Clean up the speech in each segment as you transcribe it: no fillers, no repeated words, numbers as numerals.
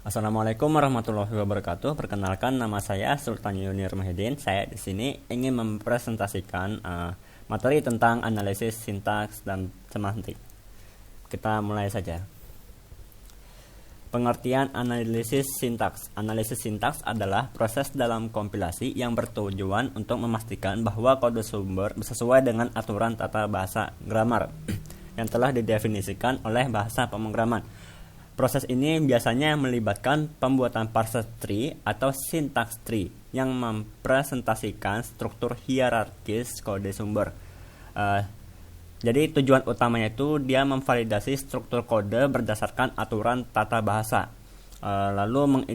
Assalamualaikum warahmatullahi wabarakatuh. Perkenalkan, nama saya Sultan Yunir Mahidin. Saya di sini ingin mempresentasikan materi tentang analisis sintaks dan semantik. Kita mulai saja. Pengertian analisis sintaks. Analisis sintaks adalah proses dalam kompilasi yang bertujuan untuk memastikan bahwa kode sumber sesuai dengan aturan tata bahasa grammar yang telah didefinisikan oleh bahasa pemrograman. Proses ini biasanya melibatkan pembuatan parser tree atau syntax tree yang mempresentasikan struktur hierarkis kode sumber. Jadi tujuan utamanya itu dia memvalidasi struktur kode berdasarkan aturan tata bahasa, lalu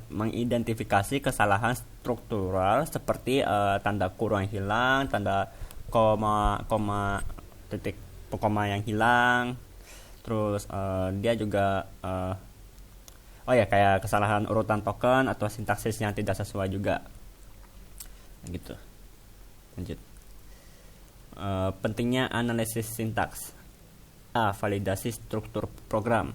mengidentifikasi kesalahan struktural seperti tanda kurung yang hilang, tanda titik koma yang hilang. Terus dia juga kayak kesalahan urutan token atau sintaksis yang tidak sesuai juga, gitu. Lanjut. Pentingnya analisis sintaks. Validasi struktur program.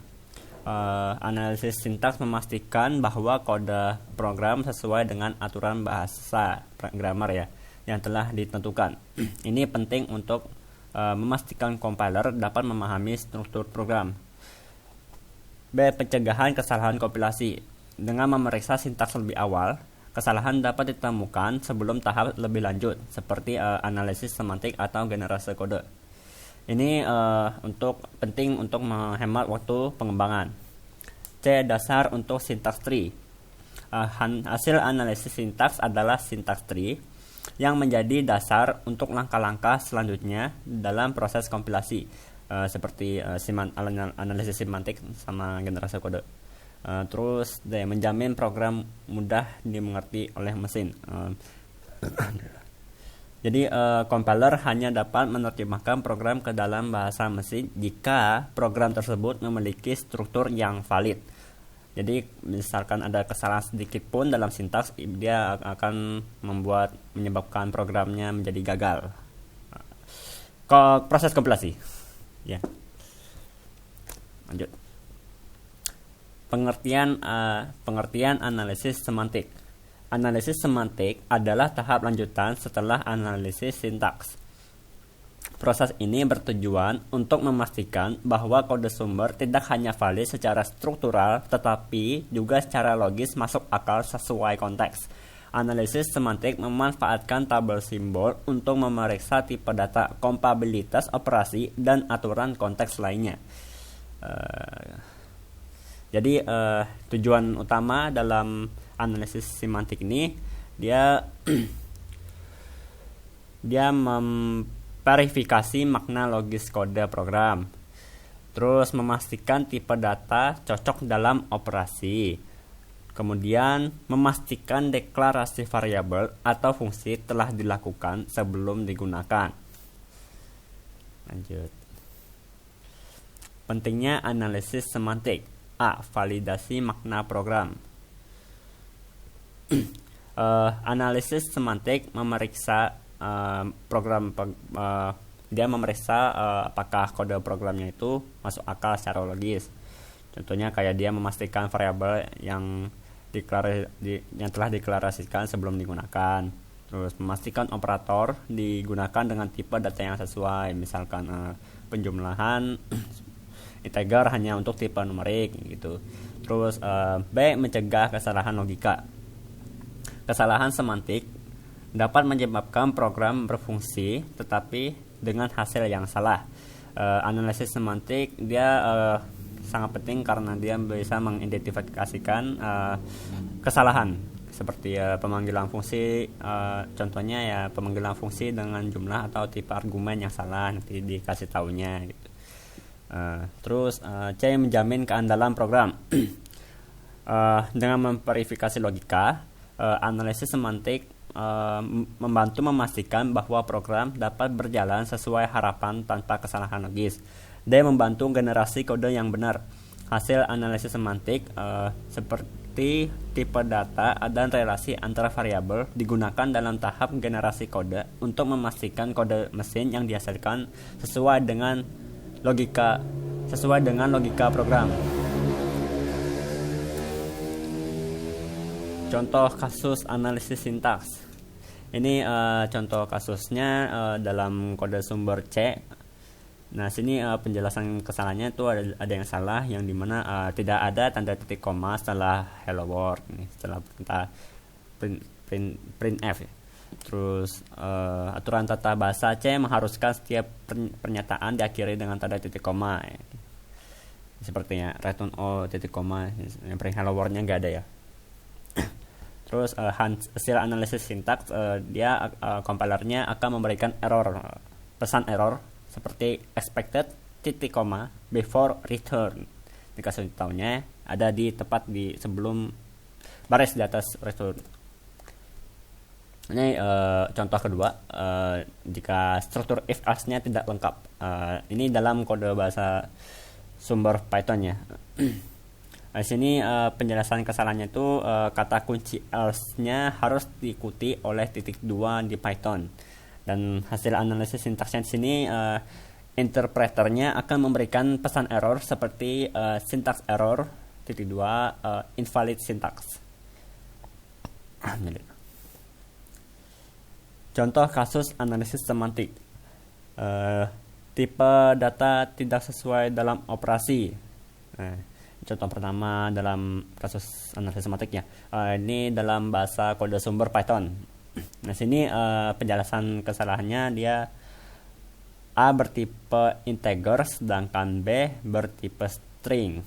Analisis sintaks memastikan bahwa kode program sesuai dengan aturan bahasa grammar yang telah ditentukan. Ini penting untuk memastikan compiler dapat memahami struktur program. B. Pencegahan kesalahan kompilasi. Dengan memeriksa sintaks lebih awal, kesalahan dapat ditemukan sebelum tahap lebih lanjut, seperti analisis semantik atau generasi kode. Ini penting untuk menghemat waktu pengembangan. C. Dasar untuk sintaks tree. Hasil analisis sintaks adalah sintaks tree yang menjadi dasar untuk langkah-langkah selanjutnya dalam proses kompilasi, seperti analisis semantik sama generasi kode. Terus D. Menjamin program mudah dimengerti oleh mesin. Jadi compiler hanya dapat menerjemahkan program ke dalam bahasa mesin jika program tersebut memiliki struktur yang valid. Jadi misalkan ada kesalahan sedikit pun dalam sintaks, dia akan menyebabkan programnya menjadi gagal. Proses kompilasi. Ya. Lanjut. Pengertian analisis semantik. Analisis semantik adalah tahap lanjutan setelah analisis sintaks. Proses ini bertujuan untuk memastikan bahwa kode sumber tidak hanya valid secara struktural, tetapi juga secara logis masuk akal sesuai konteks. Analisis semantik memanfaatkan tabel simbol untuk memeriksa tipe data, kompatibilitas operasi, dan aturan konteks lainnya. Jadi tujuan utama dalam analisis semantik ini dia verifikasi makna logis kode program, terus memastikan tipe data cocok dalam operasi, kemudian memastikan deklarasi variabel atau fungsi telah dilakukan sebelum digunakan. Lanjut. Pentingnya analisis semantik. Validasi makna program. Analisis semantik memeriksa dia memeriksa apakah kode programnya itu masuk akal secara logis. Contohnya kayak dia memastikan variabel yang telah deklarasikan sebelum digunakan. Terus memastikan operator digunakan dengan tipe data yang sesuai, misalkan penjumlahan integer hanya untuk tipe numerik gitu. Terus B. Mencegah kesalahan logika. Kesalahan semantik dapat menyebabkan program berfungsi tetapi dengan hasil yang salah. Analisis semantik dia sangat penting karena dia bisa mengidentifikasikan kesalahan seperti pemanggilan fungsi, contohnya pemanggilan fungsi dengan jumlah atau tipe argumen yang salah, nanti dikasih tahunya gitu. Terus C. Menjamin keandalan program. Dengan memverifikasi logika, analisis semantik membantu memastikan bahwa program dapat berjalan sesuai harapan tanpa kesalahan logis. D. Membantu generasi kode yang benar. Hasil analisis semantik seperti tipe data dan relasi antara variabel digunakan dalam tahap generasi kode untuk memastikan kode mesin yang dihasilkan sesuai dengan logika program. Contoh kasus analisis sintaks. Ini contoh kasusnya dalam kode sumber C. Nah, sini penjelasan kesalahannya itu ada yang salah, yang dimana tidak ada tanda titik koma setelah hello world, setelah printf ya. Terus aturan tata bahasa C mengharuskan setiap pernyataan diakhiri dengan tanda titik koma ya. Sepertinya return all titik koma, yang print hello world-nya nggak ada ya. Terus hasil analisis sintaks, dia compilernya akan memberikan error, pesan error seperti expected titik koma before return. Dikasih tahunya ada di tepat di sebelum baris di atas return. Ini contoh kedua, jika struktur if else-nya tidak lengkap. Ini dalam kode bahasa sumber Python ya. Di sini penjelasan kesalahannya itu kata kunci else-nya harus diikuti oleh titik 2 di Python. Dan hasil analisis sintaksnya di sini interpreternya akan memberikan pesan error seperti syntax error titik 2 invalid syntax. Contoh kasus analisis semantik. Tipe data tidak sesuai dalam operasi. Contoh pertama dalam kasus analisis semantiknya, ini dalam bahasa kode sumber Python. Nah, sini penjelasan kesalahannya, dia A bertipe integer sedangkan B bertipe string.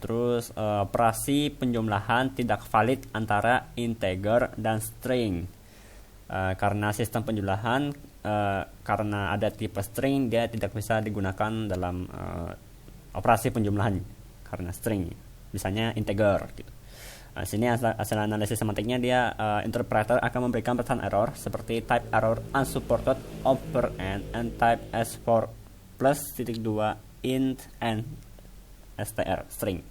Terus operasi penjumlahan tidak valid antara integer dan string. Karena sistem penjumlahan karena ada tipe string, dia tidak bisa digunakan dalam operasi penjumlahan karena string, misalnya integer gitu. Sini hasil analisis semantiknya, dia interpreter akan memberikan pesan error seperti type error unsupported operand and type as for plus titik 2 int and str string.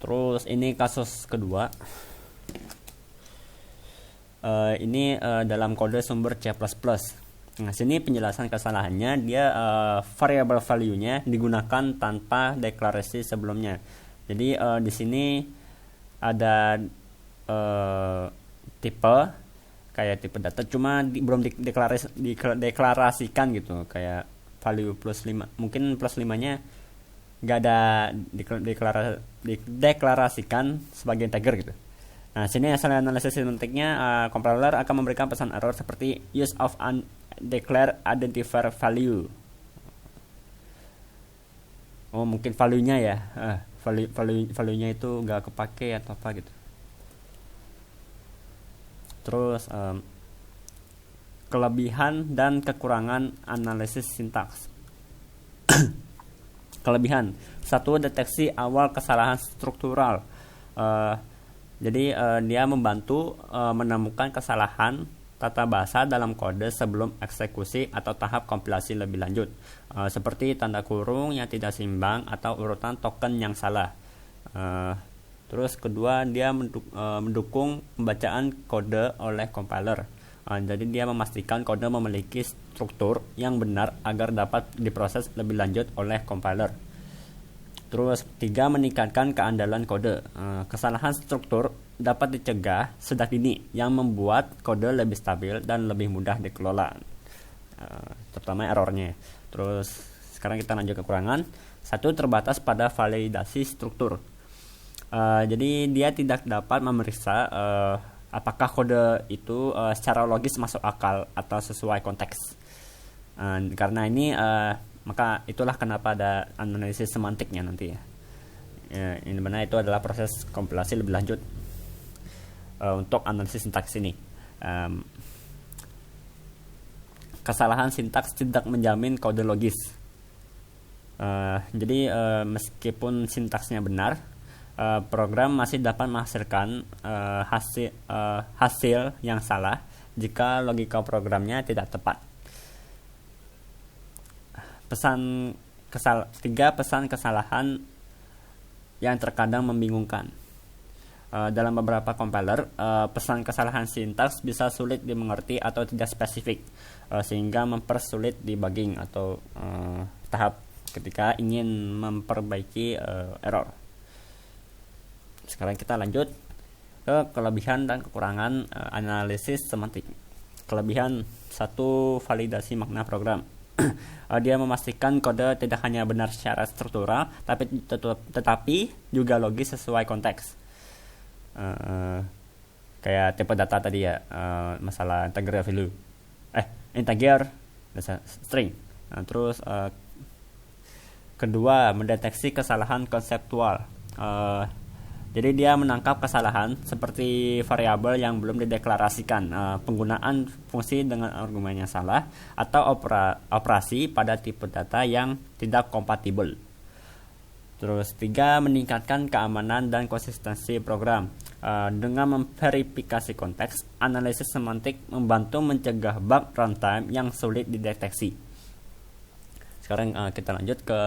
Terus ini kasus kedua. Ini dalam kode sumber C++. Nah, sini penjelasan kesalahannya, dia variable value-nya digunakan tanpa deklarasi sebelumnya. Jadi di sini ada tipe kayak tipe data, cuma belum deklarasikan gitu, kayak value plus 5. Mungkin plus 5-nya nggak ada deklarasikan sebagai integer gitu. Nah, sini hasil analisis semantiknya, compiler akan memberikan pesan error seperti use of undeclared identifier value. Oh, mungkin value-nya ya, value-nya itu nggak kepake atau apa gitu. Terus kelebihan dan kekurangan analisis sintaks. Kelebihan: 1. Deteksi awal kesalahan struktural. Jadi dia membantu menemukan kesalahan tata bahasa dalam kode sebelum eksekusi atau tahap kompilasi lebih lanjut, seperti tanda kurung yang tidak seimbang atau urutan token yang salah. Terus kedua, dia mendukung pembacaan kode oleh compiler. Jadi dia memastikan kode memiliki struktur yang benar agar dapat diproses lebih lanjut oleh compiler. Terus 3. Meningkatkan keandalan kode. Kesalahan struktur dapat dicegah sejak dini, yang membuat kode lebih stabil dan lebih mudah dikelola, terutama errornya. Terus sekarang kita lanjut ke kekurangan. 1. Terbatas pada validasi struktur. Jadi dia tidak dapat memeriksa apakah kode itu secara logis masuk akal atau sesuai konteks. Karena ini maka itulah kenapa ada analisis semantiknya nanti ya. Ini benar, itu adalah proses kompilasi lebih lanjut untuk analisis sintaks ini. Kesalahan sintaks tidak menjamin kode logis. Jadi meskipun sintaksnya benar, program masih dapat menghasilkan hasil yang salah jika logika programnya tidak tepat. 3. Pesan kesalahan yang terkadang membingungkan. Dalam beberapa compiler, pesan kesalahan sintaks bisa sulit dimengerti atau tidak spesifik, sehingga mempersulit debugging atau tahap ketika ingin memperbaiki error. Sekarang kita lanjut ke kelebihan dan kekurangan analisis semantik. Kelebihan: 1. Validasi makna program. Dia memastikan kode tidak hanya benar secara struktural, tetapi juga logis sesuai konteks. Kayak tipe data tadi ya, masalah integer value, integer string. Terus kedua, mendeteksi kesalahan konseptual. Jadi dia menangkap kesalahan seperti variabel yang belum dideklarasikan, penggunaan fungsi dengan argumen yang salah, atau operasi pada tipe data yang tidak kompatibel. Terus 3, meningkatkan keamanan dan konsistensi program. Dengan memverifikasi konteks, analisis semantik membantu mencegah bug runtime yang sulit dideteksi. Sekarang kita lanjut ke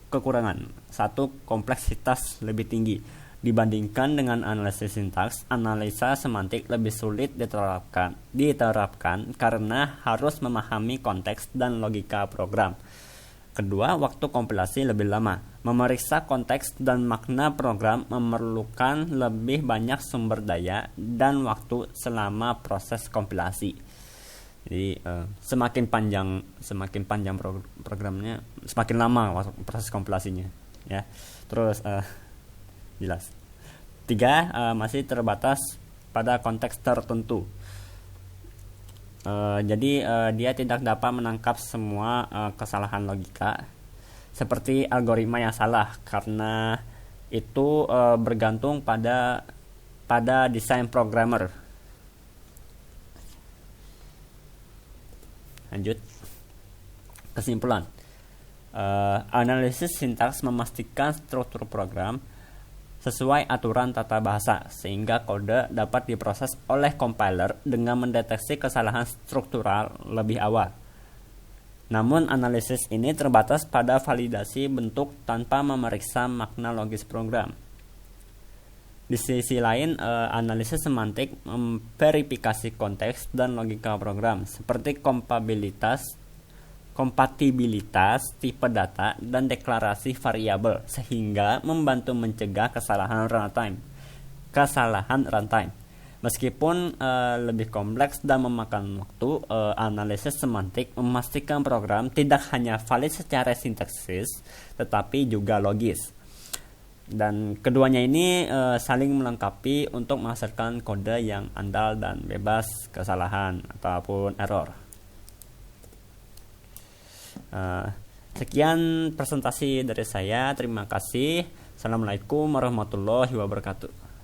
kekurangan. 1. Kompleksitas lebih tinggi. Dibandingkan dengan analisis sintaks, analisa semantik lebih sulit diterapkan karena harus memahami konteks dan logika program. Kedua, waktu kompilasi lebih lama. Memeriksa konteks dan makna program memerlukan lebih banyak sumber daya dan waktu selama proses kompilasi. Jadi semakin panjang programnya, semakin lama waktu proses kompilasinya, ya. Terus jelas. 3, masih terbatas pada konteks tertentu. Jadi dia tidak dapat menangkap semua kesalahan logika seperti algoritma yang salah, karena itu bergantung pada desain programmer. Lanjut. Kesimpulan. Analisis sintaks memastikan struktur program sesuai aturan tata bahasa, sehingga kode dapat diproses oleh compiler dengan mendeteksi kesalahan struktural lebih awal. Namun analisis ini terbatas pada validasi bentuk tanpa memeriksa makna logis program. Di sisi lain, analisis semantik memverifikasi konteks dan logika program, seperti kompatibilitas tipe data dan deklarasi variabel, sehingga membantu mencegah kesalahan runtime. Meskipun lebih kompleks dan memakan waktu, analisis semantik memastikan program tidak hanya valid secara sintaksis, tetapi juga logis. Dan keduanya ini saling melengkapi untuk menghasilkan kode yang andal dan bebas kesalahan ataupun error. Sekian presentasi dari saya. Terima kasih. Assalamualaikum warahmatullahi wabarakatuh.